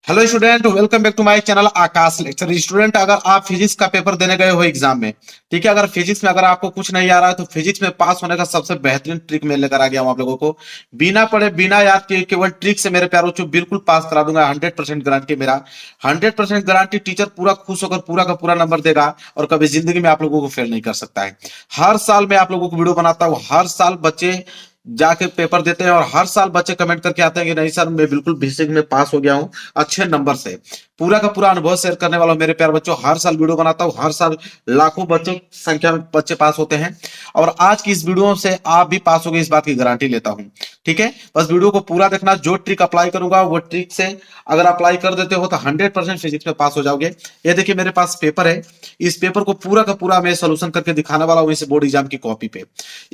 Hello student, welcome back to my channel Aakash lecture. Student, अगर आप physics का paper देने गए हो एग्जाम में, ठीक है, अगर फिजिक्स में अगर आपको कुछ नहीं आ रहा है तो फिजिक्स में पास होने का सबसे बेहतरीन ट्रिक मैं लेकर आ गया हूं आप लोगों को। बिना पढ़े बिना याद किए केवल ट्रिक से मेरे प्यारों को बिल्कुल पास करा दूंगा। 100% गारंटी मेरा, 100% गारंटी। टीचर पूरा खुश होकर पूरा का पूरा नंबर देगा और कभी जिंदगी में आप लोगों को फेल नहीं कर सकता है। हर साल मैं आप लोगों को वीडियो बनाता हूँ, हर साल बच्चे जाके पेपर देते हैं और हर साल बच्चे कमेंट करके आते हैं कि नहीं सर, मैं बिल्कुल बेसिक में पास हो गया हूं अच्छे नंबर से। पूरा का पूरा अनुभव शेयर करने वाला हूं मेरे प्यार बच्चों। हर साल वीडियो बनाता हूं, हर साल लाखों बच्चे संख्या में बच्चे पास होते हैं और आज की इस वीडियो से आप भी पास होंगे, इस बात की गारंटी लेता हूं। ठीक है, बस वीडियो को पूरा देखना। जो ट्रिक अप्लाई करूंगा वो ट्रिक से अगर अप्लाई कर देते हो तो 100% फिजिक्स में पास हो जाओगे। ये देखिए मेरे पास पेपर है, इस पेपर को पूरा का पूरा मैं सोल्यूशन करके दिखाने वाला हूं इस बोर्ड एग्जाम की कॉपी पे।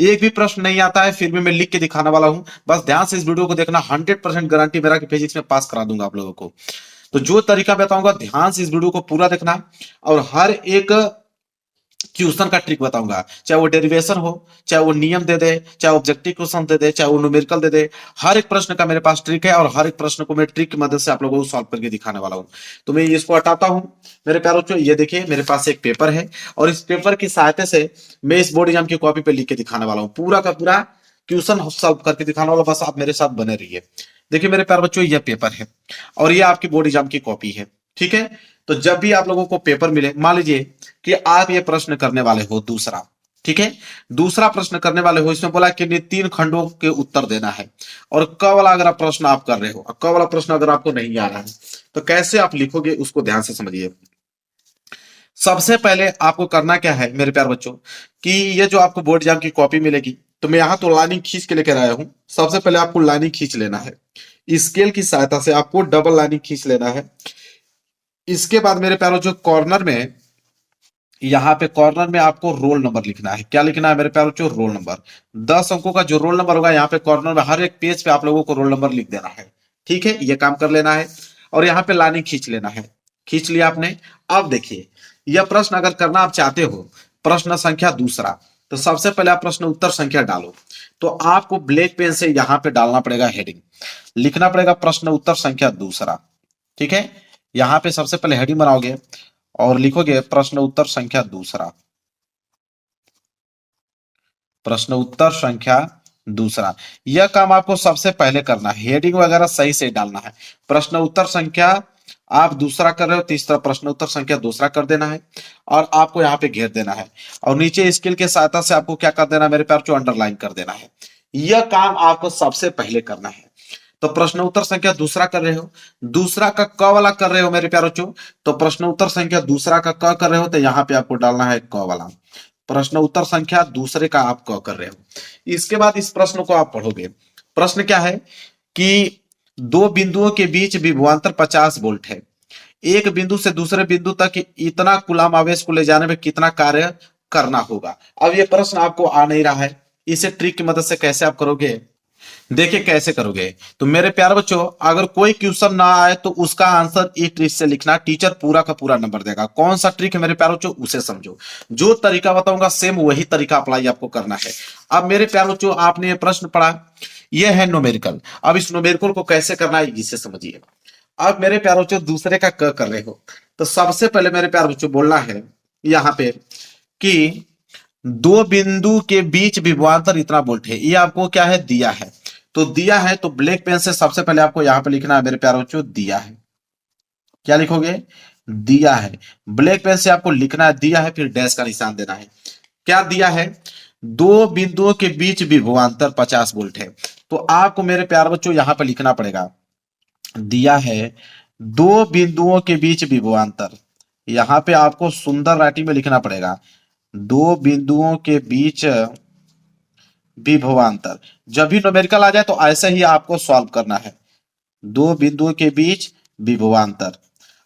एक भी प्रश्न नहीं आता है फिर भी मैं लिख के दिखाने वाला हूं। बस ध्यान से इस वीडियो को देखना, 100% गारंटी मेरा कि फिजिक्स में पास करा दूंगा आप लोगों को। तो जो तरीका बताऊंगा ध्यान से इस वीडियो को पूरा देखना और हर एक क्वेश्चन का ट्रिक बताऊंगा, चाहे वो डेरिवेशन हो, चाहे वो नियम दे दे, चाहे ऑब्जेक्टिव क्वेश्चन दे दे, चाहे वो न्यूमेरिकल दे दे। हर एक प्रश्न का मेरे पास ट्रिक है और हर एक प्रश्न को मैं ट्रिक की मदद से आप लोगों को सॉल्व करके दिखाने वाला हूं। तो मैं इसको हटाता हूं मेरे प्यारों को। ये देखिए मेरे पास एक पेपर है और इस पेपर की सहायता से मैं इस बोर्ड एग्जाम की कॉपी पे लिख के दिखाने वाला हूं। पूरा का पूरा क्वेश्चन सॉल्व करके दिखाने वाला, बस आप मेरे साथ बने रहिए। देखिए मेरे प्यार बच्चों, यह पेपर है और ये आपकी बोर्ड एग्जाम की कॉपी है। ठीक है, तो जब भी आप लोगों को पेपर मिले, मान लीजिए कि आप ये प्रश्न करने वाले हो दूसरा, ठीक है, दूसरा प्रश्न करने वाले हो, इसमें बोला कि 3 खंडों के उत्तर देना है और क वाला अगर आप प्रश्न आप कर रहे हो, क वाला प्रश्न अगर आपको नहीं आ रहा है तो कैसे आप लिखोगे उसको ध्यान से समझिए। सबसे पहले आपको करना क्या है मेरे प्यार बच्चों, कि ये जो आपको बोर्ड एग्जाम की कॉपी मिलेगी, तो मैं यहां तो लाइनिंग खींच के लेकर आया हूं। सबसे पहले आपको लाइनिंग खींच लेना है, स्केल की सहायता से आपको डबल लाइनिंग खींच लेना है। इसके बाद मेरे प्यारों जो कॉर्नर में, यहाँ पे कॉर्नर में आपको रोल नंबर लिखना है। क्या लिखना है मेरे प्यारों जो रोल नंबर, 10 अंकों का जो रोल नंबर होगा यहाँ पे कॉर्नर में हर एक पेज पे आप लोगों को रोल नंबर लिख देना है। ठीक है, ये काम कर लेना है और यहाँ पे लाइनिंग खींच लेना है। खींच लिया आपने। अब देखिए, यह प्रश्न अगर करना आप चाहते हो, प्रश्न संख्या दूसरा, तो सबसे पहले आप प्रश्न उत्तर संख्या डालो। तो आपको ब्लैक पेन से यहाँ पे डालना पड़ेगा हेडिंग, लिखना पड़ेगा प्रश्न उत्तर संख्या दूसरा। ठीक है, यहाँ पे सबसे पहले हेडिंग बनाओगे और लिखोगे प्रश्न उत्तर संख्या दूसरा, प्रश्न उत्तर संख्या दूसरा। यह काम आपको सबसे पहले करना है, हेडिंग वगैरह सही से डालना है। प्रश्न उत्तर संख्या आप दूसरा कर रहे हो, तीसरा प्रश्न उत्तर संख्या दूसरा कर देना है और आपको यहाँ पे घेर देना है और नीचे स्केल के सहायता से आपको क्या कर देना है मेरे प्यार जो अंडरलाइन कर देना है। यह काम आपको सबसे पहले करना है। तो प्रश्न उत्तर संख्या दूसरा कर रहे हो, दूसरा का क वाला कर रहे हो मेरे प्यारो चो, तो प्रश्न उत्तर संख्या दूसरा का क कर रहे हो तो यहाँ पे आपको डालना है क वाला। प्रश्न उत्तर संख्या दूसरे का आप क कर रहे हो। इसके बाद इस प्रश्न को आप पढ़ोगे। प्रश्न क्या है कि दो बिंदुओं के बीच विभवांतर 50 वोल्ट है। एक बिंदु से दूसरे बिंदु तक इतना कूलाम आवेश को ले जाने में कितना कार्य करना होगा। अब ये प्रश्न आपको आ नहीं रहा है, इसे ट्रिक की मदद से कैसे आप करोगे, देखिए कैसे करोगे। तो मेरे प्यारे बच्चों, अगर कोई क्वेश्चन ना आए तो उसका आंसर एक ट्रिक से लिखना, टीचर पूरा का पूरा नंबर देगा। कौन सा ट्रिक है मेरे प्यारे बच्चों, उसे समझो। जो तरीका बताऊंगा सेम वही तरीका अप्लाई आपको करना है। अब मेरे प्यारे बच्चों, आपने ये प्रश्न पढ़ा, यह है न्यूमेरिकल। अब इस न्यूमेरिकल को कैसे करना है इसे समझिए। अब मेरे प्यारे बच्चों, दूसरे का क कर रहे हो, तो सबसे पहले मेरे प्यारे बच्चों बोलना है यहाँ पे कि दो बिंदु के बीच विभवांतर इतना वोल्ट है। ये आपको क्या है, दिया है। तो दिया है तो ब्लैक पेन से सबसे पहले आपको यहां पे लिखना है मेरे प्यारे बच्चों, दिया है। क्या लिखोगे, दिया है। ब्लैक पेन से आपको लिखना है दिया है, फिर डैश का निशान देना है। क्या दिया है, दो बिंदुओं के बीच विभवांतर 50 वोल्ट है। तो आपको मेरे प्यारे बच्चों यहां पे लिखना पड़ेगा, दिया है दो बिंदुओं के बीच विभवांतर। यहां पे आपको सुंदर राइटिंग में लिखना पड़ेगा, दो बिंदुओं के बीच विभवांतर। जब भी न्यूमेरिकल आ जाए तो ऐसे ही आपको सॉल्व करना है, दो बिंदुओं के बीच विभवांतर।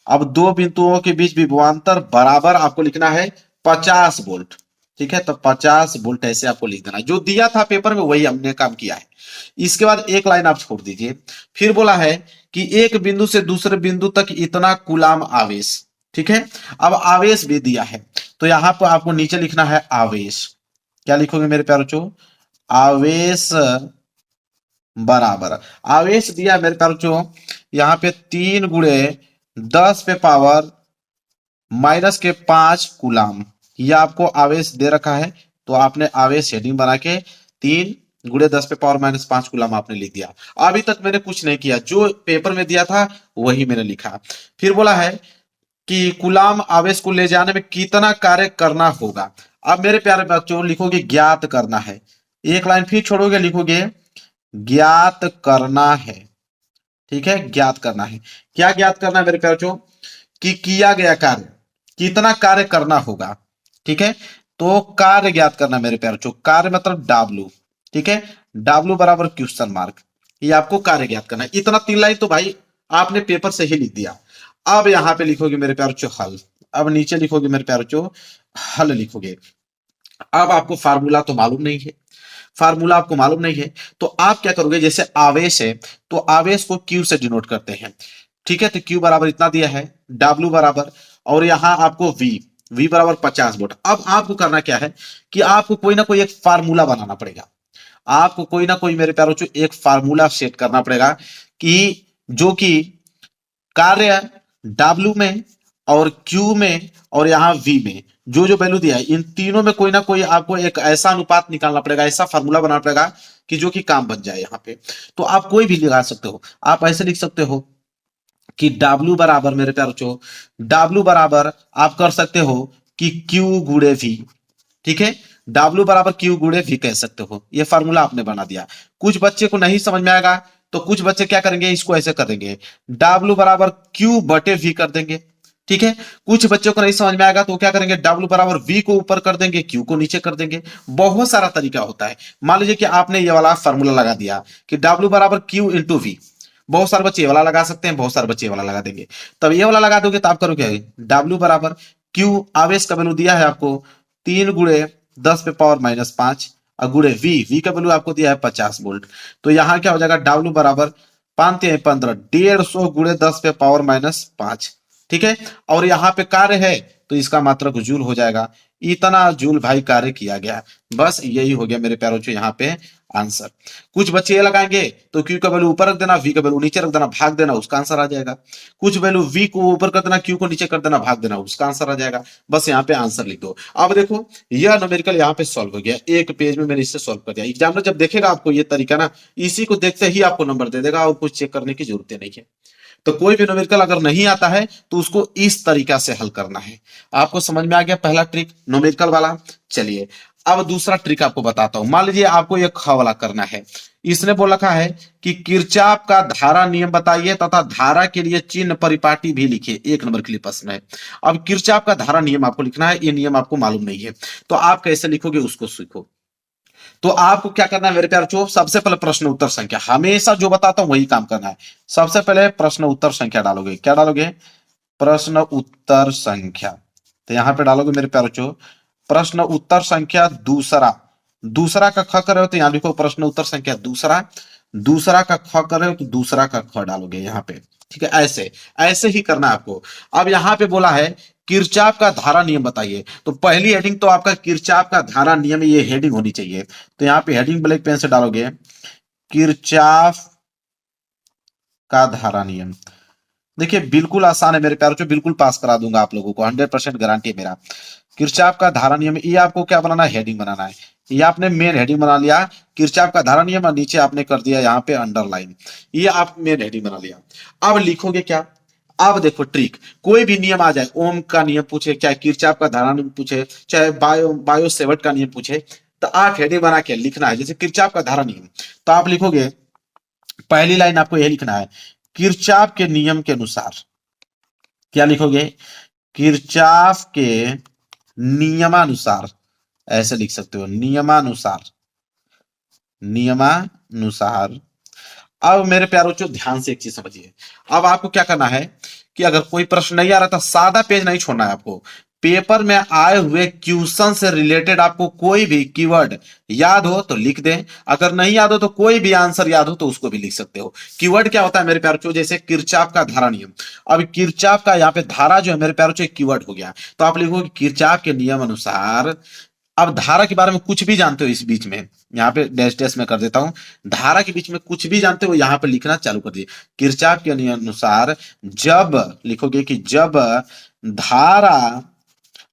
अब दो बिंदुओं के बीच विभवांतर बराबर आपको लिखना है 50 वोल्ट। ठीक है, तो 50 वोल्ट ऐसे आपको लिख देना, जो दिया था पेपर में वही हमने काम किया है। इसके बाद एक लाइन आप छोड़ दीजिए। फिर बोला है कि एक बिंदु से दूसरे बिंदु तक इतना कूलाम आवेश। ठीक है, अब आवेश भी दिया है तो यहां पर आपको नीचे लिखना है आवेश। क्या लिखोगे मेरे प्यारे बच्चों, आवेश बराबर, आवेश दिया मेरे प्यारे बच्चों यहाँ पे 3 × 10⁻⁻5 कूलाम, ये आपको आवेश दे रखा है। तो आपने आवेश हेडिंग बना के 3 × 10⁻⁻5 कूलाम आपने लिख दिया। अभी तक मैंने कुछ नहीं किया, जो पेपर में दिया था वही मैंने लिखा। फिर बोला है कि कूलाम आवेश को ले जाने में कितना कार्य करना होगा। अब मेरे प्यारे बच्चों लिखोगे ज्ञात करना है, एक लाइन फिर छोड़ोगे, लिखोगे ज्ञात करना है। ठीक है, ज्ञात करना है। क्या ज्ञात करना है मेरे प्यारे बच्चों? कि किया गया कार्य, कितना कार्य करना होगा। ठीक है, तो कार्य ज्ञात करना मेरे प्यारे बच्चों, कार्य मतलब W। ठीक है, W बराबर क्वेश्चन मार्क, ये आपको कार्य ज्ञात करना है। इतना 3 लाइन तो भाई आपने पेपर से ही लिख दिया। अब यहां पे लिखोगे मेरे प्यारे बच्चों हल, अब नीचे लिखोगे मेरे प्यारे बच्चों हल लिखोगे। अब आपको फार्मूला तो मालूम नहीं है, फार्मूला आपको मालूम नहीं है, तो आप क्या करोगे, जैसे आवेश है तो आवेश को Q से डिनोट करते हैं। ठीक है, तो Q बराबर इतना दिया है, W बराबर, और यहां आपको V बराबर 50 वोल्ट। अब आपको करना क्या है कि आपको कोई ना कोई एक फार्मूला बनाना पड़ेगा, आपको कोई ना कोई मेरे प्यारों एक फार्मूला सेट करना पड़ेगा कि जो कि कार्य W में और Q में और यहाँ V में जो जो वैल्यू दिया है, इन तीनों में कोई ना कोई आपको एक ऐसा अनुपात निकालना पड़ेगा, ऐसा फार्मूला बनाना पड़ेगा कि जो कि काम बन जाए यहाँ पे। तो आप कोई भी लगा सकते हो, आप ऐसे लिख सकते हो कि W बराबर मेरे प्यारे बच्चों, W बराबर आप कर सकते हो कि Q गुणे V। ठीक है, W बराबर Q गुणे V कह सकते हो, ये फार्मूला आपने बना दिया। कुछ बच्चे को नहीं समझ में आएगा तो कुछ बच्चे क्या करेंगे, इसको ऐसे कर देंगे, W बराबर Q बटे V कर देंगे। ठीक है, कुछ बच्चों को नहीं समझ में आएगा तो क्या करेंगे, W बराबर V को ऊपर कर देंगे, Q को नीचे कर देंगे। बहुत सारा तरीका होता है। मान लीजिए कि आपने ये वाला फार्मूला लगा दिया कि W बराबर Q इंटू V, बहुत सारे बच्चे ये वाला लगा सकते हैं, बहुत सारे बच्चे ये वाला लगा देंगे। तब ये वाला लगा दोगे तो आप करोगे W बराबर Q, आवेश का वैल्यू दिया है आपको 3 × 10⁻⁻5 और गुणे V का वैल्यू आपको दिया है 50 वोल्ट। तो यहां क्या हो जाएगा, W बराबर 5×3 = 15, 150 गुणे 10⁻⁻5। ठीक है, और यहाँ पे कार्य है तो इसका मात्रक जूल हो जाएगा, इतना जूल भाई कार्य किया गया। बस यही हो गया मेरे प्यारों से यहाँ पे आंसर। कुछ बच्चे ये लगाएंगे तो Q का वैल्यू ऊपर रख देना, V का वैल्यू नीचे रख देना, भाग देना, उसका आंसर आ जाएगा। कुछ वैल्यू V को ऊपर कर देना, Q को नीचे कर देना, भाग देना, उसका आंसर आ जाएगा। बस यहाँ पे आंसर लिख दो। अब देखो यह न्यूमेरिकल यहाँ पे सॉल्व हो गया, एक पेज में मैंने इससे सॉल्व कर दिया। एग्जामिनर जब देखेगा आपको ये तरीका ना, इसी को देखते ही आपको नंबर दे देगा और कुछ चेक करने की जरूरत नहीं है। तो कोई भी न्यूमेरिकल अगर नहीं आता है तो उसको इस तरीका से हल करना है। आपको समझ में आ गया पहला ट्रिक न्यूमेरिकल वाला। चलिए अब दूसरा ट्रिक आपको बताता हूं। मान लीजिए आपको यह ख वाला करना है, इसने बोल रखा है कि किरचॉफ का धारा नियम बताइए तथा धारा के लिए चिन्ह परिपाटी भी लिखिए। 1 नंबर के लिए प्रश्न है। अब किरचॉफ का धारा नियम आपको लिखना है, ये नियम आपको मालूम नहीं है तो आप कैसे लिखोगे उसको सीखो। तो आपको क्या करना है मेरे प्यारे बच्चों, सबसे पहले प्रश्न उत्तर संख्या, हमेशा जो बताता हूं वही काम करना है। सबसे पहले प्रश्न उत्तर संख्या डालोगे, क्या डालोगे, प्रश्न उत्तर संख्या। तो यहां पे डालोगे मेरे प्यारे बच्चों प्रश्न उत्तर संख्या दूसरा, दूसरा का ख कर रहे हो तो यहां लिखो प्रश्न उत्तर संख्या दूसरा, दूसरा का ख कर रहे हो तो दूसरा का ख डालोगे यहाँ पे। ठीक है, ऐसे ऐसे ही करना है आपको। अब यहां पे बोला है किरचॉफ का धारा नियम बताइए, तो पहली हेडिंग तो आपका किरचॉफ का धारा नियम ये हेडिंग होनी चाहिए। तो यहाँ पे हेडिंग ब्लैक पेन से डालोगे किरचॉफ का धारा नियम। देखिए बिल्कुल आसान है मेरे प्यारों से, बिल्कुल पास करा दूंगा आप लोगों को, 100% गारंटी है मेरा। किरचॉफ का धारा नियम, ये आपको क्या बनाना है, हेडिंग बनाना है। ये आपने मेन हेडिंग बना लिया किरचॉफ का धारा नियम और नीचे आपने कर दिया यहाँ पे अंडरलाइन, ये आप मेन हेडिंग बना लिया। अब लिखोगे क्या, अब देखो ट्रिक, कोई भी नियम आ जाए, ओम का नियम पूछे, चाहे किरचॉफ का धारा नियम पूछे, चाहे बायो सेवर्ट का नियम पूछे, तो आप हेडिंग बना के लिखना है। जैसे किरचॉफ का धारा नियम, तो आप लिखोगे पहली लाइन आपको यह लिखना है, किरचॉफ के नियम के अनुसार। क्या लिखोगे, किरचॉफ के नियमानुसार, ऐसे लिख सकते हो, नियमानुसार, नियमानुसार। अब मेरे प्यारों बच्चों ध्यान से एक चीज समझिए। अब आपको क्या करना है कि अगर कोई प्रश्न नहीं आ रहा था, सादा पेज नहीं छोड़ना है आपको, पेपर में आए हुए क्वेश्चन से रिलेटेड आपको कोई भी कीवर्ड याद हो तो लिख दें, अगर नहीं याद हो तो कोई भी आंसर याद हो तो उसको भी लिख सकते हो। कीवर्ड क्या होता है मेरे प्यारों बच्चों, जैसे किरचॉफ का धारा नियम, अब किरचॉफ का यहाँ पे धारा जो है मेरे प्यारों बच्चों कीवर्ड हो गया, तो आप लिखोगे किरचॉफ के नियम अनुसार अब धारा के बारे में कुछ भी जानते हो इस बीच में, यहाँ पे डैश डैश में कर देता हूं, धारा के बीच में कुछ भी जानते हो यहाँ पे लिखना चालू कर दिए। किरचॉफ के नियम अनुसार जब लिखोगे कि जब धारा,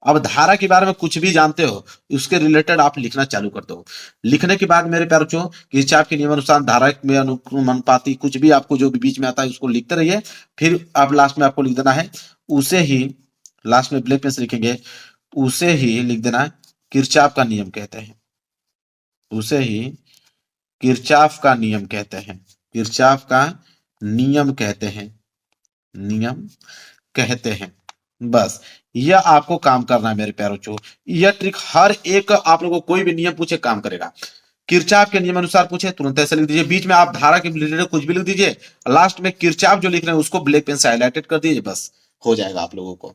अब धारा के बारे में कुछ भी जानते हो उसके रिलेटेड आप लिखना चालू कर दो। लिखने के बाद मेरे प्यारे बच्चों किरचॉफ के नियम अनुसार धारा में अनुक्रमणपाती कुछ भी आपको जो भी बीच में आता है उसको लिखते रहिए। फिर आप लास्ट में आपको लिख देना है उसे ही, लास्ट में ब्लैक पेन से लिखेंगे उसे ही लिख देना है किरचॉफ का नियम कहते हैं, उसे ही किरचॉफ का नियम कहते हैं, किरचॉफ का नियम कहते हैं, नियम कहते हैं। बस यह आपको काम करना है मेरे प्यारों बच्चों। यह ट्रिक हर एक आप लोगों को कोई भी नियम पूछे काम करेगा। किरचॉफ के नियम अनुसार पूछे तुरंत ऐसे लिख दीजिए, बीच में आप धारा के रिलेटेड कुछ भी लिख दीजिए, लास्ट में किरचॉफ जो लिख रहे हैं उसको ब्लैक पेन से हाईलाइटेड कर दीजिए, बस हो जाएगा आप लोगों को।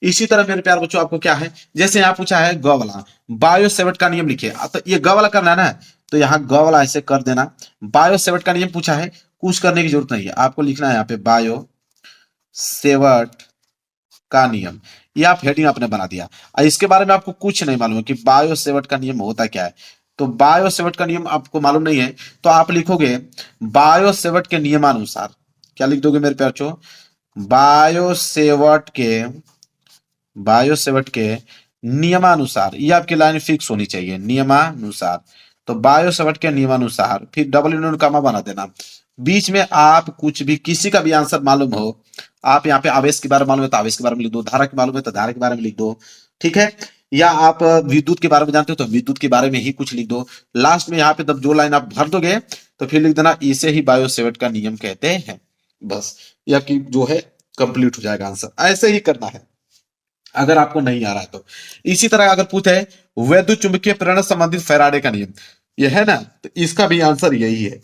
इसी तरह मेरे प्यार बच्चों आपको क्या है, जैसे यहाँ पूछा है ग वाला बायो सेवर्ट का नियम लिखिए, तो ये ग वाला करना है ना, तो यहाँ ग वाला ऐसे कर देना। बायो सेवर्ट का नियम पूछा है, कुछ करने की जरूरत नहीं है, आपको लिखना है यहाँ पे बायो सेवर्ट का नियम, ये आप हेडिंग आपने बना दिया। इसके बारे में आपको कुछ नहीं मालूम है कि बायो सेवर्ट का नियम होता क्या है, तो बायो सेवर्ट का नियम आपको मालूम नहीं है तो आप लिखोगे बायो सेवर्ट के नियमानुसार, क्या लिख दोगे मेरे प्यार बच्चों, बायो सेवर्ट के नियमानुसार, ये आपकी लाइन फिक्स होनी चाहिए नियमानुसार। तो बायो सेवर्ट के नियमानुसार फिर डबल यूनियन कामा बना देना, बीच में आप कुछ भी किसी का भी आंसर मालूम हो, आप यहाँ पे आवेश के बारे में मालूम है तो आवेश के बारे में लिख दो, धारा के मालूम है तो धारा के बारे में लिख दो, ठीक है। या आप विद्युत के बारे में जानते हो तो विद्युत के बारे में ही कुछ लिख दो। लास्ट में यहाँ पे जब जो लाइन आप भर दोगे तो फिर लिख देना इसे ही बायो सेवर्ट का नियम कहते हैं, बस यह कि जो है कंप्लीट हो जाएगा आंसर। ऐसे ही करना है अगर आपको नहीं आ रहा है तो। इसी तरह अगर पूछे वैद्युत चुंबकीय प्रेरण संबंधित फैराडे का नियम, यह है ना, तो इसका भी आंसर यही है।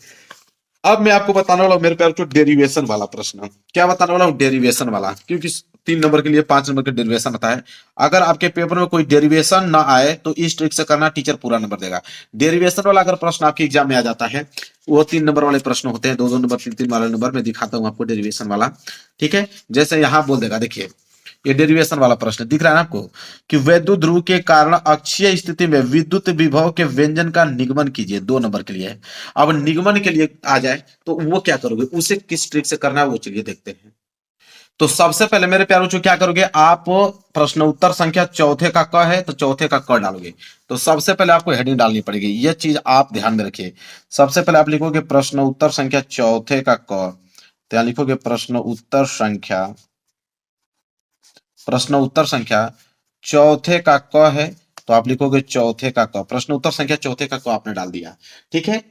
अब मैं आपको बताने वाला हूं मेरे प्यार, डेरिवेशन वाला प्रश्न। क्या बताने वाला हूं, डेरिवेशन वाला, क्योंकि 3 नंबर के लिए 5 नंबर का डेरिवेशन आता है। अगर आपके पेपर में कोई डेरिवेशन ना आए तो इस ट्रिक से करना, टीचर पूरा नंबर देगा। डेरिवेशन वाला अगर प्रश्न आपके एग्जाम में आ जाता है, वो 3 नंबर वाले प्रश्न होते हैं, 2-2 नंबर 3-3 वाले नंबर में दिखाता हूं आपको डेरिवेशन वाला, ठीक है। जैसे यहां बोल देगा, देखिए ये डेरिवेशन वाला प्रश्न दिख रहा है ना आपको, कि वैद्युत ध्रुव के कारण अक्षीय स्थिति में विद्युत विभव के व्यंजन का निगमन कीजिए, 2 नंबर के लिए है। अब निगमन के लिए आ जाए तो वो क्या करोगे, उसे किस ट्रिक से करना है वो चलिए देखते हैं। तो सबसे पहले मेरे प्यारों जो क्या करोगे, आप प्रश्न उत्तर संख्या चौथे का क है तो चौथे का क डालोगे। तो सबसे पहले आपको हेडिंग डालनी पड़ेगी, ये चीज आप ध्यान में रखिए। सबसे पहले आप लिखोगे प्रश्न उत्तर संख्या चौथे का क, तो यहां लिखोगे प्रश्न उत्तर संख्या चौथे का क है, तो आप लिखोगे चौथे का क, प्रश्न उत्तर संख्या चौथे का क आपने डाल दिया, ठीक है।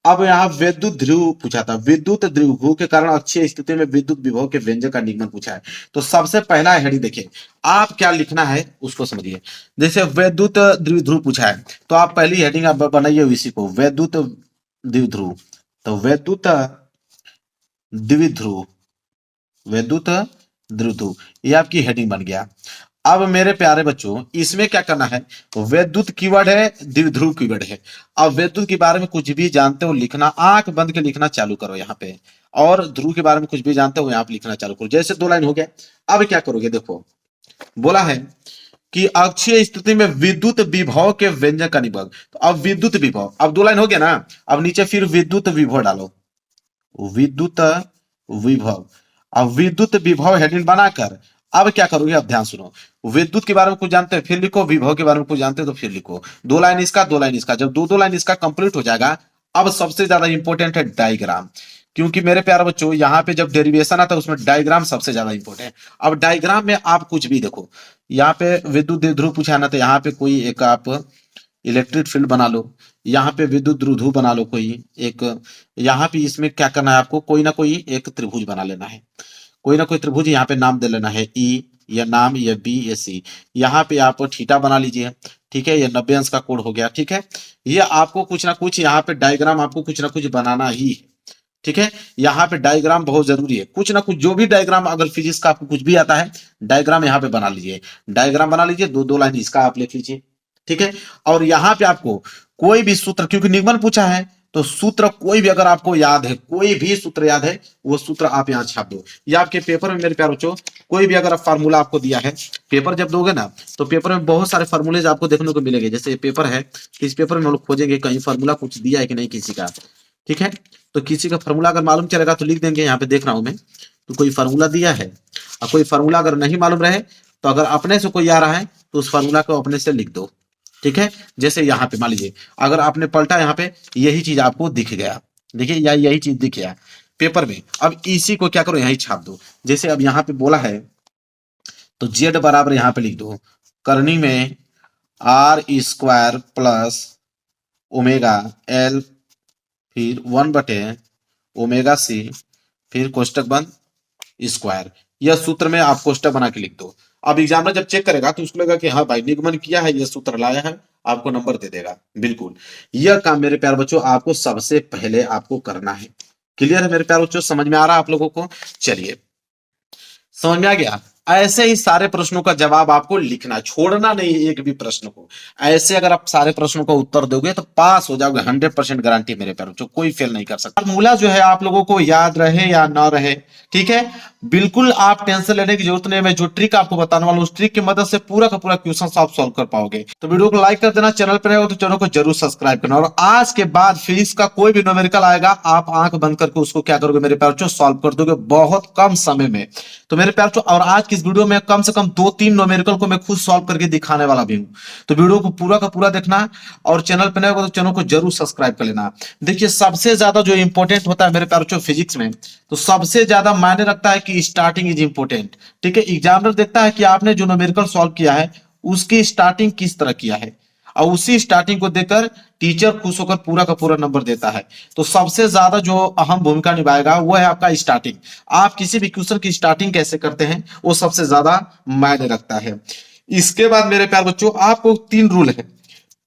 अब यहाँ विद्युत ध्रुव पूछा था, विद्युत ध्रुव के कारण अक्षीय स्थिति में विद्युत विभव के व्यंजक का निगमन पूछा है। तो सबसे पहला हेडिंग देखिए, आप क्या लिखना है उसको समझिए। जैसे विद्युत द्विध्रुव पूछा है तो आप पहली हेडिंग आप बनाइए इसी को, विद्युत द्विध्रुव। तो विद्युत द्विध्रुव, विद्युत द्विध्रुव, ये आपकी हेडिंग बन गया। अब मेरे प्यारे बच्चों इसमें क्या करना है, वैद्युत कीवर्ड है, द्विध्रुव कीवर्ड है। अब वैद्युत के बारे में कुछ भी जानते हो लिखना, आंख बंद के लिखना चालू करो यहाँ पे, और ध्रुव के बारे में कुछ भी जानते हो यहाँ पे लिखना चालू करो। जैसे 2 लाइन हो गया। अब क्या करोगे, देखो बोला है कि अक्षीय स्थिति में विद्युत विभव के व्यंजक का निगमन। तो अब विद्युत विभव, अब 2 लाइन हो गया ना, अब नीचे फिर विद्युत विभव डालो, विद्युत विभव। अब विद्युत विभव हेडिंग बनाकर अब क्या करोगे, अब ध्यान सुनो। विद्युत के बारे में कुछ जानते हैं फिर लिखो, विभव के बारे में कुछ जानते हैं तो फिर लिखो। 2 लाइन इसका 2 लाइन इसका, जब 2-2 लाइन इसका कंप्लीट हो जाएगा, अब सबसे ज्यादा इंपॉर्टेंट है डायग्राम। क्योंकि मेरे प्यारे बच्चों यहाँ पे जब डेरिवेशन आता है उसमें डायग्राम सबसे ज्यादा इंपॉर्टेंट है। अब डायग्राम में आप कुछ भी देखो, यहाँ पे विद्युत द्विध्रुव पूछा ना, तो यहाँ पे कोई एक आप इलेक्ट्रिक फील्ड बना लो, यहाँ पे विद्युत द्विध्रुव बना लो कोई एक, यहाँ पे इसमें क्या करना है आपको, कोई ना कोई एक त्रिभुज बना लेना है, कोई ना कोई त्रिभुज यहाँ पे नाम दे लेना है, ई या नाम या बी या सी। यहाँ पे आप थीटा बना लीजिए, ठीक है, ये 90 अंश का कोण हो गया, ठीक है। ये आपको कुछ ना कुछ यहाँ पे डायग्राम आपको कुछ ना कुछ बनाना ही है, ठीक है। यहाँ पे डायग्राम बहुत जरूरी है, कुछ ना कुछ जो भी डायग्राम, अगर फिजिक्स का आपको कुछ भी आता है डायग्राम यहाँ पे बना लीजिए, डायग्राम बना लीजिए, 2-2 लाइन इसका आप लिख लीजिए, ठीक है। और यहाँ पे आपको कोई भी सूत्र, क्योंकि निगमन पूछा है तो सूत्र कोई भी अगर आपको याद है, कोई भी सूत्र याद है वो सूत्र आप यहाँ छाप दो। या आपके पेपर में मेरे प्यारे बच्चों कोई भी अगर फार्मूला आपको दिया है, पेपर जब दोगे ना तो पेपर में बहुत सारे फार्मूलेज आपको देखने को मिलेंगे। जैसे ये पेपर है, इस पेपर में हम लोग खोजेंगे कहीं फार्मूला कुछ दिया है कि नहीं किसी का, ठीक है। तो किसी का फार्मूला अगर मालूम चलेगा तो लिख देंगे, यहाँ पे देख रहा हूं मैं, तो कोई फार्मूला दिया है और कोई फार्मूला अगर नहीं मालूम रहे तो अगर अपने से कोई आ रहा है तो उस फार्मूला को अपने से लिख दो, ठीक है। जैसे यहाँ पे मान लीजिए अगर आपने पलटा, यहाँ पे यही चीज आपको दिख गया, देखिए या यही चीज दिख गया पेपर में। अब इसी को क्या करो, यही छाप दो। जैसे अब यहाँ पे बोला है तो जेड बराबर यहाँ पे लिख दो करनी में R square plus omega L, फिर 1/ओमेगा सी, फिर कोष्टक बंद स्क्वायर। यह सूत्र में आप कोष्टक बना के लिख दो। अब एग्जामिनर जब चेक करेगा तो उसको लगेगा कि हाँ भाई निगमन किया है, यह सूत्र लाया है, आपको नंबर दे देगा। बिल्कुल यह काम मेरे प्यारे बच्चों आपको सबसे पहले आपको करना है। क्लियर है मेरे प्यारे बच्चों, समझ में आ रहा है आप लोगों को? चलिए समझ में आ गया। ऐसे ही सारे प्रश्नों का जवाब आपको लिखना, छोड़ना नहीं एक भी प्रश्न को। ऐसे अगर आप सारे प्रश्नों का उत्तर दोगे तो पास हो जाओगे, 100% गारंटी मेरे प्यारे बच्चों, कोई फेल नहीं कर सकता। फॉर्मूला जो है आप लोगों को याद रहे या ना रहे, ठीक है, बिल्कुल आप टेंशन लेने की जरूरत नहीं। मैं जो ट्रिक आपको बताने वाला हूं उस ट्रिक की मदद से पूरा का पूरा क्वेश्चन आप सॉल्व कर पाओगे। तो वीडियो को लाइक कर देना, चैनल पर हो तो चैनल को जरूर सब्सक्राइब करना। और आज के बाद फिजिक्स का कोई भी न्यूमेरिकल आएगा आप आंख बंद करके उसको क्या करोगे मेरे प्यारे बच्चों, सॉल्व कर दोगे बहुत कम समय में। तो मेरे प्यारे बच्चों, और आज की इस वीडियो में कम से कम 2-3 न्यूमेरिकल को मैं खुद सॉल्व करके दिखाने वाला भी हूं। तो वीडियो को पूरा का पूरा देखना और चैनल पर नए हो तो चैनल को जरूर सब्सक्राइब कर लेना। देखिए सबसे ज्यादा जो इंपॉर्टेंट होता है मेरे प्यारे बच्चों फिजिक्स में, तो सबसे ज्यादा मायने रखता है कि स्टार्टिंग इज इंपॉर्टेंट, ठीक है। एग्जामिनर देखता है कि आपने जो न्यूमेरिकल सॉल्व किया है उसकी स्टार्टिंग किस तरह किया है, और उसी स्टार्टिंग को देखकर टीचर खुश होकर पूरा का पूरा नंबर देता है। तो सबसे ज्यादा जो अहम भूमिका निभाएगा वो है आपका स्टार्टिंग। आप किसी भी क्वेश्चन की स्टार्टिंग कैसे करते हैं वो सबसे ज्यादा मायने रखता है। इसके बाद मेरे प्यारे बच्चों आपको 3 रूल है।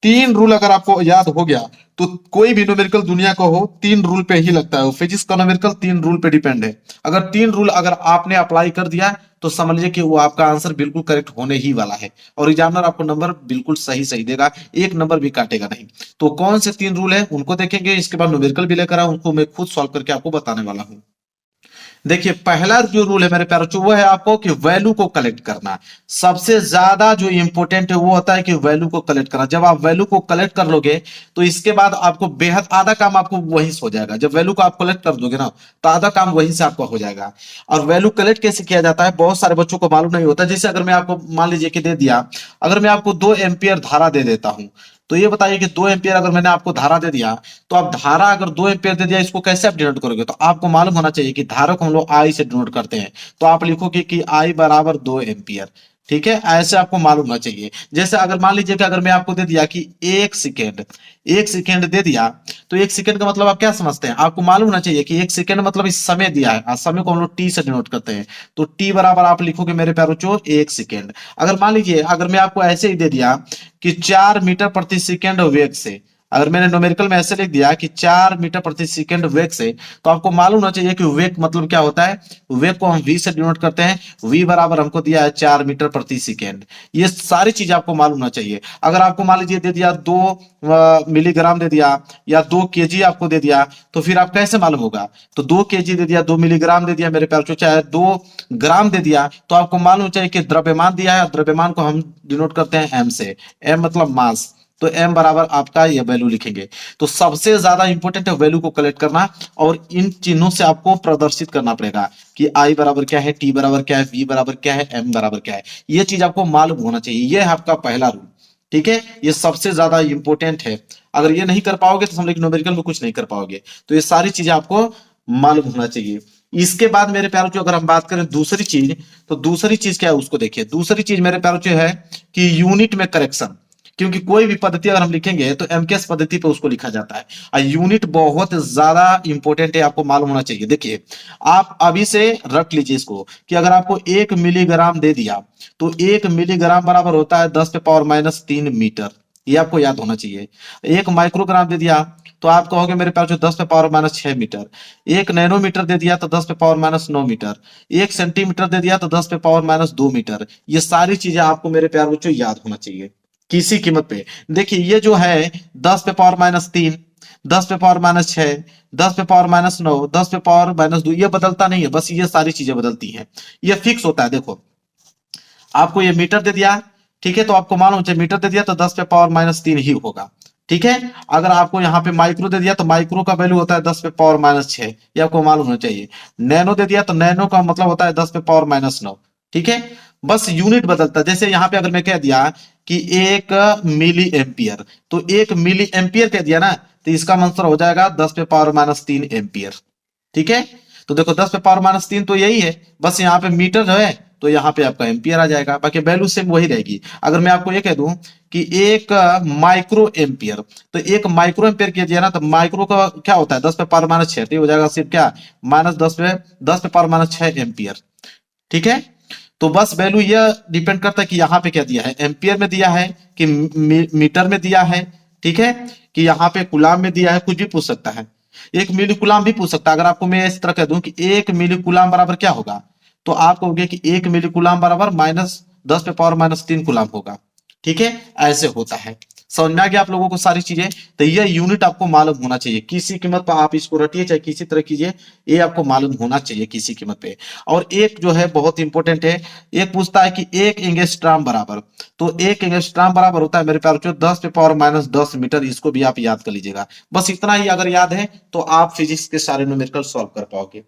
3 रूल अगर आपको याद हो गया तो कोई भी न्यूमेरिकल दुनिया का हो 3 रूल पे ही लगता है। फिजिक्स का न्यूमेरिकल 3 रूल पे डिपेंड है। अगर 3 रूल अगर आपने अप्लाई कर दिया तो समझ लीजिए कि वो आपका आंसर बिल्कुल करेक्ट होने ही वाला है और एग्जामिनर आपको नंबर बिल्कुल सही सही देगा, एक नंबर भी काटेगा नहीं। तो कौन से 3 रूल है उनको देखेंगे, इसके बाद न्यूमेरिकल भी लेकर आऊं, उनको मैं खुद सॉल्व करके आपको बताने वाला हूं। देखिए पहला जो रूल है मेरे प्यारे बच्चों वो है आपको कि वैल्यू को कलेक्ट करना। सबसे ज्यादा जो इंपॉर्टेंट है वो होता है कि वैल्यू को कलेक्ट करना। जब आप वैल्यू को कलेक्ट कर लोगे तो इसके बाद आपको बेहद आधा काम आपको वहीं से हो जाएगा। जब वैल्यू को आप कलेक्ट कर दोगे ना तो आधा काम वहीं से आपका हो जाएगा। और वैल्यू कलेक्ट कैसे किया जाता है बहुत सारे बच्चों को मालूम नहीं होता। जैसे अगर मैं आपको मान लीजिए कि दे दिया, अगर मैं आपको 2 एम्पियर धारा दे देता हूं तो ये बताइए कि 2 एम्पियर अगर मैंने आपको धारा दे दिया तो आप धारा अगर 2 एम्पियर दे दिया इसको कैसे आप डिनोट करोगे? तो आपको मालूम होना चाहिए कि धारा को हम लोग आई से डिनोट करते हैं। तो आप लिखोगे कि आई बराबर 2 एम्पियर, ठीक है, ऐसे आपको मालूम होना चाहिए। जैसे अगर मान लीजिए कि अगर मैं आपको दे दिया कि 1 सेकेंड दे दिया तो 1 सेकेंड का मतलब आप क्या समझते हैं? आपको मालूम होना चाहिए कि 1 सेकेंड मतलब इस समय दिया है और समय को हम लोग टी से डिनोट करते हैं। तो टी बराबर आप लिखोगे मेरे प्यारे बच्चों 1 सेकेंड। अगर मान लीजिए अगर मैं आपको ऐसे ही दे दिया कि 4 मीटर प्रति सेकेंड वेग से, अगर मैंने न्यूमेरिकल में ऐसे लिख दिया कि 4 मीटर प्रति सेकंड वेग से, तो आपको मालूम होना चाहिए कि वेग मतलब क्या होता है। वेग को हम v से डिनोट करते हैं। v बराबर हमको दिया है 4 मीटर प्रति सेकंड। ये सारी चीज आपको मालूम होना चाहिए। अगर आपको मान लीजिए दे दिया 2 मिलीग्राम दे दिया या 2 केजी आपको दे दिया तो फिर आप कैसे मालूम होगा? तो 2 केजी दे दिया, 2 मिलीग्राम दे दिया मेरे प्यारे बच्चों, चाहे 2 ग्राम दे दिया तो आपको मालूम चाहिए कि द्रव्यमान दिया है। द्रव्यमान को हम डिनोट करते हैं m से। m मतलब मास, तो m बराबर आपका ये वैल्यू लिखेंगे। तो सबसे ज्यादा इंपॉर्टेंट है वैल्यू को कलेक्ट करना और इन चिन्हों से आपको प्रदर्शित करना पड़ेगा कि i बराबर क्या है, t बराबर क्या है, v बराबर क्या है, m बराबर क्या है। ये चीज आपको मालूम होना चाहिए। ये है आपका पहला रूल, ठीक है, ये सबसे ज्यादा इंपॉर्टेंट है। अगर ये नहीं कर पाओगे तो हम लोग न्यूमेरिकल में कुछ नहीं कर पाओगे। तो ये सारी चीजें आपको मालूम होना चाहिए। इसके बाद मेरे प्यारों जो अगर हम बात करें दूसरी चीज, तो दूसरी चीज क्या है उसको देखिए। दूसरी चीज मेरे प्यारों जो है कि यूनिट में करेक्शन। क्योंकि कोई भी पद्धति अगर हम लिखेंगे तो एमकेएस पद्धति पे उसको लिखा जाता है और यूनिट बहुत ज्यादा इंपॉर्टेंट है, आपको मालूम होना चाहिए। देखिए आप अभी से रट लीजिए इसको कि अगर आपको 1 मिलीग्राम दे दिया तो 1 मिलीग्राम बराबर होता है 10 पे पावर -3 मीटर। ये आपको याद होना चाहिए। 1 माइक्रोग्राम दे दिया तो आप कहोगे मेरे पास जो 10 पे पावर -6 मीटर। 1 नैनोमीटर दे दिया तो 10 पे पावर -9 मीटर। 1 सेंटीमीटर दे दिया तो 10 पे पावर -2 मीटर। ये सारी चीजें आपको मेरे प्यार बच्चों याद होना चाहिए किसी कीमत पे। देखिए ये जो है 10 पे पावर -3, 10 पे पावर माइनस 6, 10 पे पावर माइनस 9, 10 पे पावर माइनस 2, ये बदलता नहीं है, बस ये सारी चीजें बदलती हैं। ये फिक्स होता है। देखो आपको ये मीटर दे दिया, ठीक है, तो आपको मालूम है मीटर दे दिया तो 10 पे पावर माइनस 3 ही होगा, ठीक है। अगर आपको यहाँ पे माइक्रो दे दिया तो माइक्रो का वैल्यू होता है 10 पे पावर माइनस 6, ये आपको मालूम होना चाहिए। नैनो दे दिया तो नैनो का मतलब होता है 10 पे पावर माइनस 9, ठीक है। बस यूनिट बदलता है। जैसे यहाँ पे अगर मैं कह दिया कि 1 मिली एम्पियर, तो 1 मिली एम्पियर कह दिया ना, तो इसका आंसर हो जाएगा 10 पे पावर माइनस 3 एम्पियर, ठीक है। तो देखो 10 पे पावर माइनस 3 तो यही है, बस यहाँ पे मीटर जो है तो यहाँ पे आपका एम्पियर आ जाएगा, बाकी वैल्यू सेम वही रहेगी। अगर मैं आपको ये कह दूं कि 1 माइक्रो एम्पियर, तो 1 माइक्रो एम्पियर किया दिया ना, तो माइक्रो का क्या होता है 10 पे पावर माइनस 6, तो ये हो जाएगा सिर्फ क्या, माइनस 10 पे पावर माइनस 6 एम्पियर, ठीक है। तो बस वैल्यू यह डिपेंड करता है कि यहाँ पे क्या दिया है, एम्पियर में दिया है कि मीटर में दिया है, ठीक है, कि यहाँ पे कुलाम में दिया है, कुछ भी पूछ सकता है। 1 मिली कुलाम भी पूछ सकता है। अगर आपको मैं इस तरह कह दूं कि 1 मिली कुलाम बराबर क्या होगा, तो आप कहोगे कि 1 मिली कुलाम बराबर माइनस 10 पे पावर माइनस 3 कुलाम होगा, ठीक है। ऐसे होता है। समझ में आ गया आप लोगों को सारी चीजें। तो यह यूनिट आपको मालूम होना चाहिए, किसी कीमत पर आप इसको रटिए चाहे किसी तरह कीजिए, ये आपको मालूम होना चाहिए किसी कीमत पे। और एक जो है बहुत इंपॉर्टेंट है, एक पूछता है कि 1 एंगस्ट्रॉम बराबर, तो 1 एंगस्ट्रॉम बराबर होता है मेरे प्यार बच्चों 10 पे पावर माइनस 10 मीटर। इसको भी आप याद कर लीजिएगा। बस इतना ही अगर याद है तो आप फिजिक्स के सारे न्यूमेरिकल सॉल्व कर पाओगे।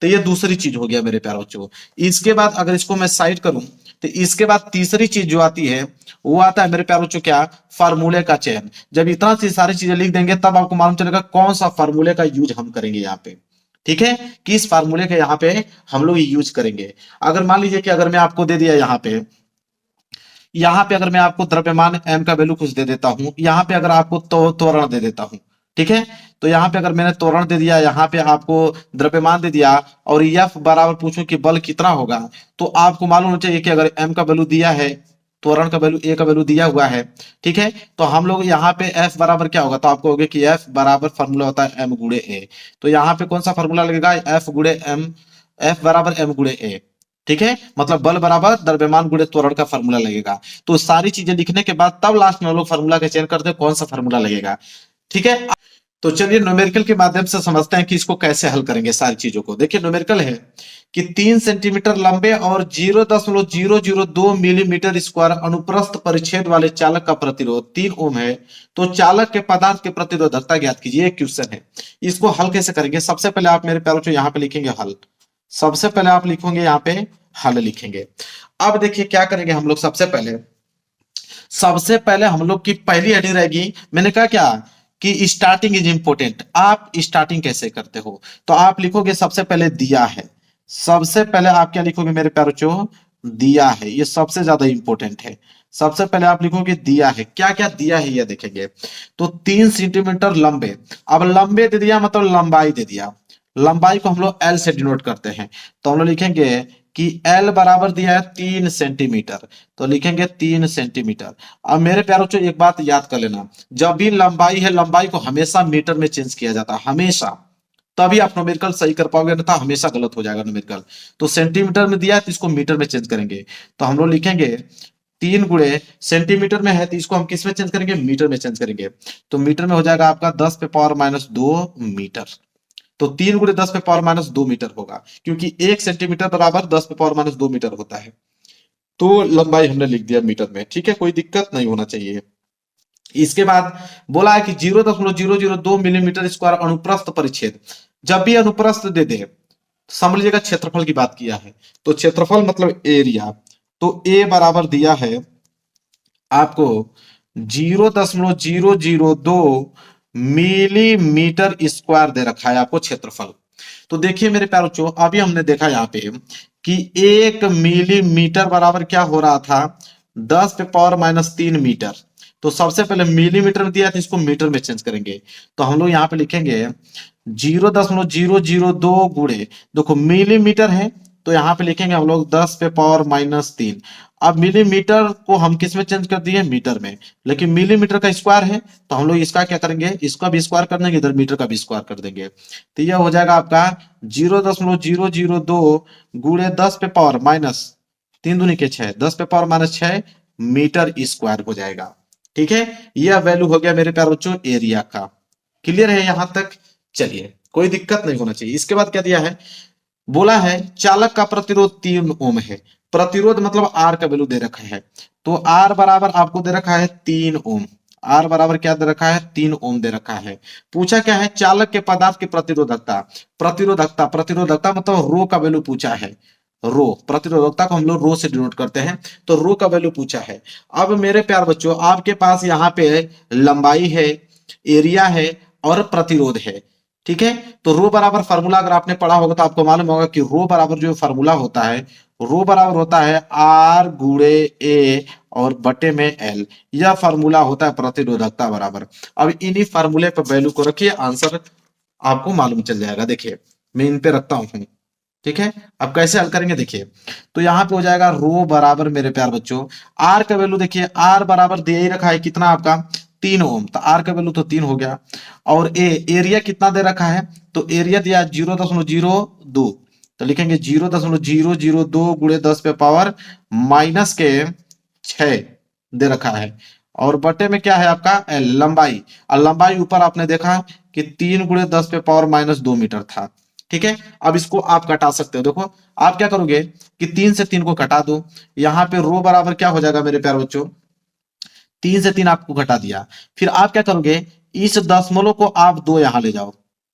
तो ये दूसरी चीज हो गया मेरे प्यार बच्चों। इसके बाद अगर इसको मैं साइड करूं, तो इसके बाद तीसरी चीज जो आती है वो आता है मेरे प्यार बच्चों क्या, फार्मूले का चयन। जब इतना सी सारी चीजें लिख देंगे तब आपको मालूम चलेगा कौन सा फार्मूले का यूज हम करेंगे यहाँ पे, ठीक है, किस फार्मूले के यहाँ पे हम लोग यूज करेंगे। अगर मान लीजिए कि अगर मैं आपको दे दिया यहाँ पे अगर मैं आपको द्रव्यमान m का वैल्यू कुछ दे देता हूं, यहाँ पे अगर आपको त्वरण दे देता हूं, ठीक है, तो यहाँ पे अगर मैंने त्वरण दे दिया, यहाँ पे आपको द्रव्यमान दे दिया, और F बराबर पूछूं कि बल कितना होगा, तो आपको मालूम होना चाहिए कि अगर m का वैल्यू दिया है, त्वरण का वैल्यू a का वैल्यू दिया हुआ है, ठीक है, तो हम लोग यहाँ पे F बराबर क्या होगा, तो आपको होगा कि F बराबर फॉर्मूला होता है m गुणे a। तो यहाँ पे कौन सा फॉर्मूला लगेगा, F गुणे m, F बराबर m गुणे a, ठीक है, मतलब बल बराबर द्रव्यमान गुणे त्वरण का फॉर्मूला लगेगा। तो सारी चीजें लिखने के बाद तब लास्ट में हम लोग फॉर्मूला का चयन करते हैं कौन सा फॉर्मूला लगेगा, ठीक है। तो चलिए न्यूमेरिकल के माध्यम से समझते हैं कि इसको कैसे हल करेंगे सारी चीजों को। देखिए न्यूमेरिकल है कि 3 सेंटीमीटर लंबे और 0.002 मिलीमीटर स्क्वायर अनुप्रस्थ परिच्छेद वाले चालक का प्रतिरोध 3 ओम है, तो चालक के पदार्थ के प्रतिरोधकता ज्ञात कीजिए। एक क्वेश्चन है, इसको हल कैसे करेंगे। सबसे पहले आप मेरे प्यारों यहाँ पे लिखेंगे हल, सबसे पहले आप लिखेंगे यहाँ पे हल लिखेंगे। अब देखिए क्या करेंगे हम लोग, सबसे पहले हम लोग की पहली हेडिंग रहेगी, मैंने कहा क्या कि स्टार्टिंग इज इंपोर्टेंट। आप स्टार्टिंग कैसे करते हो, तो आप लिखोगे सबसे पहले दिया है, सबसे पहले आप क्या लिखोगे मेरे प्यारे बच्चों, दिया है, ये सबसे ज्यादा इंपॉर्टेंट है। सबसे पहले आप लिखोगे दिया है, क्या क्या दिया है ये देखेंगे। तो 3 सेंटीमीटर लंबे, अब लंबे दे दिया मतलब लंबाई दे दिया, लंबाई को हम लोग एल से डिनोट करते हैं, तो हम लोग लिखेंगे कि एल बराबर दिया है 3 सेंटीमीटर, तो लिखेंगे 3 सेंटीमीटर। अब मेरे प्यारों बच्चों एक बात याद कर लेना, जब भी लंबाई है, लंबाई को हमेशा मीटर में चेंज किया जाता है, हमेशा, तभी आप न्यूमेरिकल सही कर पाओगे, अन्यथा हमेशा गलत हो जाएगा न्यूमेरिकल। तो सेंटीमीटर में दिया है तो इसको मीटर में चेंज करेंगे, तो हम लोग लिखेंगे 3 गुणे सेंटीमीटर में है तो इसको हम किस में चेंज करेंगे, मीटर में चेंज करेंगे। तो मीटर में हो जाएगा आपका 10 पे पावर माइनस 2 मीटर। तो 3 गुणे 10 पे पावर माइनस 2 मीटर होगा, क्योंकि 1 सेंटीमीटर बराबर 10 पे पावर माइनस 2 मीटर होता है। तो लंबाई हमने लिख दिया मीटर में, ठीक है, कोई दिक्कत नहीं होना चाहिए। इसके बाद बोला है कि 0.002 मिलीमीटर स्क्वायर अनुप्रस्थ परिच्छेद। जब भी अनुप्रस्थ दे दे समझ लीजिएगा क्षेत्रफल की बात किया है, तो क्षेत्रफल मतलब एरिया, तो ए बराबर दिया है आपको 0.002 मिलीमीटर स्क्वायर दे रखा है आपको क्षेत्रफल। तो देखिए मेरे प्यारे बच्चों, अभी हमने देखा यहाँ पे कि 1 मिलीमीटर बराबर क्या हो रहा था, 10 पे पावर माइनस 3 मीटर। तो सबसे पहले मिलीमीटर में दिया था, इसको मीटर में चेंज करेंगे, तो हम लोग यहाँ पे लिखेंगे 0.002 गुणे, देखो मिलीमीटर है तो यहाँ पे लिखेंगे हम लोग 10 पे पावर माइनस 3। अब मिलीमीटर को हम किस में चेंज कर दिए, मीटर में, लेकिन मिलीमीटर का स्क्वायर है तो हम लोग इसका क्या करेंगे, इसका भी स्क्वायर कर देंगे, इधर मीटर का भी स्क्वायर कर देंगे। तो यह हो जाएगा आपका 0.002 गुणे 10 पे पावर माइनस 3 दूनी के 6, 10 पे पावर माइनस 6 मीटर स्क्वायर हो जाएगा, ठीक है। यह वैल्यू हो गया मेरे प्यारे बच्चों एरिया का, क्लियर है यहां तक? चलिए, कोई दिक्कत नहीं होना चाहिए। इसके बाद क्या दिया है, बोला है चालक का प्रतिरोध 3 ओम है। प्रतिरोध मतलब आर का वैल्यू दे रखा है, तो आर बराबर आपको दे रखा है 3 ओम। आर बराबर क्या दे रखा है, 3 ओम दे रखा है। पूछा क्या है, चालक के पदार्थ की प्रतिरोधकता। प्रतिरोधकता प्रतिरोधकता मतलब रो का वैल्यू पूछा है। रो, प्रतिरोधकता को हम लोग रो से डिनोट करते हैं, तो रो का वैल्यू पूछा है। अब मेरे प्यार बच्चों, आपके पास यहाँ पे लंबाई है, एरिया है और प्रतिरोध है। ठीक है, तो रो बराबर फार्मूला अगर आपने पढ़ा होगा तो आपको मालूम होगा कि रो बराबर जो फार्मूला होता है, रो बराबर होता है आर गुणे ए और बटे में एल। यह फार्मूला होता है प्रतिरोधकता बराबर। अब इन्हीं फार्मूले पर वैल्यू को रखिए, आंसर आपको मालूम चल जाएगा। देखिए मैं इन पे रखता हूं। ठीक है, अब कैसे हल करेंगे देखिए, तो यहाँ पे हो जाएगा रो बराबर मेरे प्यार बच्चों, आर का वैल्यू देखिए, आर बराबर दे ही रखा है कितना आपका 3 ओम, तो आर का वैल्यू तो 3 हो गया। और ए एरिया कितना दे रखा है, तो एरिया दिया 0.02, तो लिखेंगे 0.002 गुणे 10 पे पावर माइनस के 6 दे रखा है। और बटे में क्या है आपका एल, लंबाई। और लंबाई ऊपर आपने देखा कि 3 गुणे 10 पे पावर -2 मीटर था। ठीक है, अब इसको आप घटा सकते हो। देखो आप क्या करोगे कि 3 से 3 को घटा दो, यहाँ पे रो बराबर क्या हो जाएगा मेरे प्यारे बच्चों, 3 से 3 आपको घटा दिया। फिर आप क्या करोगे, इस दशमलव को आप 2 यहां ले जाओ।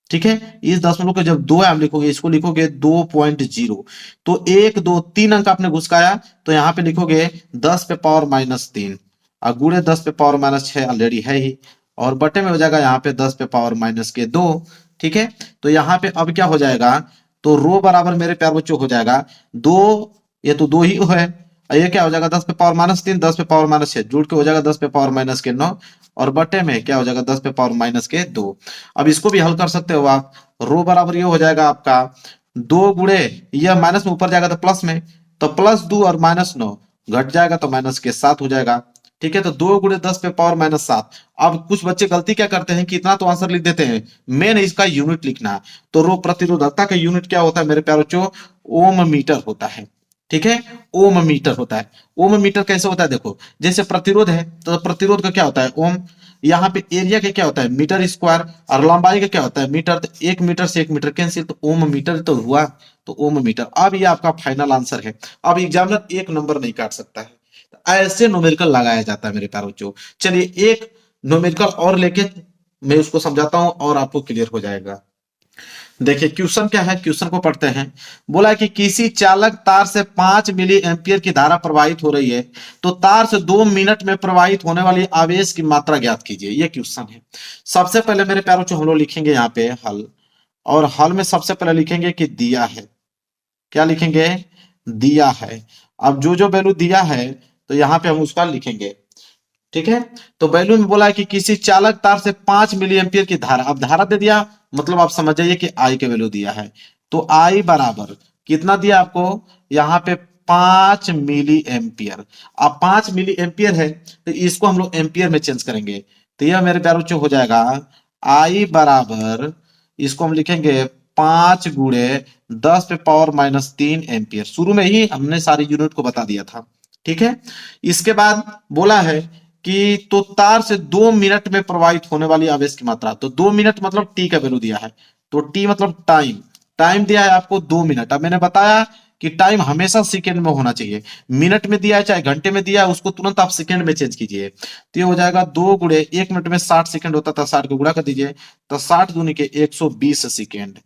ठीक है, इस दशमलव को जब 2 आप लिखोगे, इसको लिखोगे 2.0, तो 1 2 3 अंक आपने घुसकाया, तो यहाँ पे लिखोगे 10 पे पावर -3 और गुणे 10 पे पावर -6 ऑलरेडी है ही, और बटे में हो जाएगा यहाँ पे 10 पे पावर -2। ठीक है, तो यहाँ पे अब क्या हो जाएगा, तो रो बराबर मेरे प्यार बच्चों हो जाएगा 2, ये तो 2 ही है, और ये क्या हो जाएगा 10 पे पावर -3, 10 पे पावर -6 जुड़ के हो जाएगा 10 पे पावर -9, और बटे में क्या हो जाएगा 10 पे पावर -2। अब इसको भी हल कर सकते हो आप। रो बराबर ये हो जाएगा आपका 2 गुणे, यह माइनस में ऊपर जाएगा तो प्लस में, तो +2 और -9 घट जाएगा तो -7 हो जाएगा। ठीक है, तो 2 गुणे 10 पे पावर -7। अब कुछ बच्चे गलती क्या करते हैं कि इतना तो आंसर लिख देते हैं, मेन इसका यूनिट लिखना है। तो रो प्रतिरोधकता का यूनिट क्या होता है मेरे प्यारे बच्चों, ओम मीटर होता है। ठीक है, ओम मीटर होता है। ओम मीटर कैसे होता है, देखो जैसे प्रतिरोध है तो प्रतिरोध का क्या होता है ओम, यहाँ पे एरिया का क्या होता है मीटर स्क्वायर, और लंबाई का क्या होता है मीटर, तो 1 मीटर से 1 मीटर कैंसिल, तो ओम मीटर तो हुआ, तो ओम मीटर। अब ये आपका फाइनल आंसर है। अब एग्जामिनर 1 नंबर नहीं काट सकता है, तो ऐसे न्यूमेरिकल लगाया जाता है मेरे प्यारे बच्चों। चलिए एक न्यूमेरिकल और लेके मैं उसको समझाता हूं और आपको क्लियर हो जाएगा। देखिए क्वेश्चन क्या है, क्वेश्चन को पढ़ते हैं। बोला कि किसी चालक तार से 5 मिली एम्पियर की धारा प्रवाहित हो रही है, तो तार से 2 मिनट में प्रवाहित होने वाली आवेश की मात्रा ज्ञात कीजिए। ये क्वेश्चन है। सबसे पहले मेरे प्यारों जो हम लोग लिखेंगे यहाँ पे हल, और हल में सबसे पहले लिखेंगे कि दिया है। क्या लिखेंगे, दिया है। अब जो जो वैल्यू दिया है तो यहाँ पे हम उसका लिखेंगे। ठीक है, तो वैल्यू में बोला है कि किसी चालक तार से 5 मिली एम्पियर की धारा, अब धारा दे दिया मतलब आप समझ जाइए कि आई के वैल्यू दिया है, तो आई बराबर कितना दिया आपको, यहाँ पे 5 मिली एम्पियर। अब 5 मिली एम्पियर है तो इसको हम लोग एम्पियर में चेंज करेंगे, तो यह मेरे प्यारों बच्चों हो जाएगा आई बराबर, इसको हम लिखेंगे 5 गुणे 10 पे पावर -3 एम्पियर। शुरू में ही हमने सारी यूनिट को बता दिया था। ठीक है, इसके बाद बोला है कि तो तार से 2 मिनट में प्रवाहित होने वाली आवेश की मात्रा, तो 2 मिनट मतलब टी का वैल्यू दिया है, तो टी मतलब टाइम, टाइम दिया है आपको 2 मिनट। अब मैंने बताया कि टाइम हमेशा सेकेंड में होना चाहिए, मिनट में दिया है चाहे घंटे में दिया है उसको तुरंत आप सेकेंड में चेंज कीजिए। तो ये हो जाएगा 2 गुणे 1 मिनट में 60 सेकंड होता था, 60 को गुणा कर दीजिए तो 60 दूनी के 120 सेकेंड।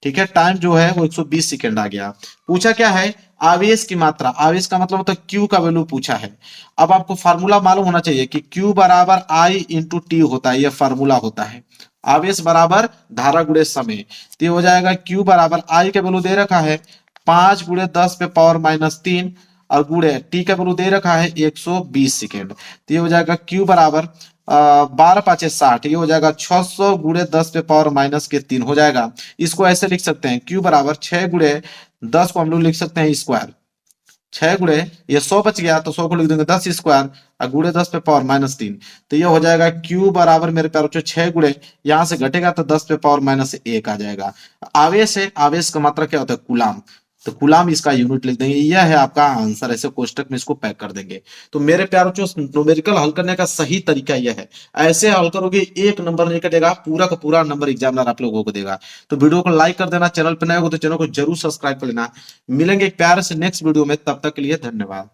ठीक है, टाइम जो है वो 120 सेकेंड आ गया। पूछा क्या है, आवेश की मात्रा, आवेश का मतलब होता है क्यू का वैल्यू पूछा है। अब आपको फार्मूला मालूम होना चाहिए कि क्यू बराबर आई इंटू टी होता है, यह फार्मूला होता है। आवेश बराबर धारा गुणे समय, तो ये हो जाएगा क्यू बराबर आई का वैल्यू दे रखा है 5 गुणे 10 पे पावर -3 और गुणे टी का वैल्यू दे रखा है 120 सेकेंड, तो ये हो जाएगा क्यू बराबर 12×5 = 60, ये हो जाएगा 600 गुणे 10 पे पावर -3 हो जाएगा। इसको ऐसे लिख सकते हैं क्यू बराबर 6 गुणे 10 को हम लोग लिख सकते हैं स्क्वायर, 6 गुणे ये 100 बच गया तो 100 को लिख देंगे 10 स्क्वायर और गुणे 10 पे पावर -3, तो ये हो जाएगा क्यू बराबर मेरे प्यारों 6 गुणे यहां से घटेगा तो 10 पे पावर -1 आ जाएगा। आवेश है, आवेश का मात्रा क्या होता है कूलाम, तो कुलाम इसका यूनिट लिख देंगे। यह है आपका आंसर, ऐसे कोष्टक में इसको पैक कर देंगे। तो मेरे प्यारों, जो न्यूमेरिकल हल करने का सही तरीका यह है, ऐसे हल करोगे 1 नंबर नहीं कटेगा, पूरा का पूरा नंबर एग्जामिनर आप लोगों को देगा। तो वीडियो को लाइक कर देना, चैनल पर नए हो तो चैनल को जरूर सब्सक्राइब कर लेना। मिलेंगे एक प्यारे से नेक्स्ट वीडियो में, तब तक के लिए धन्यवाद।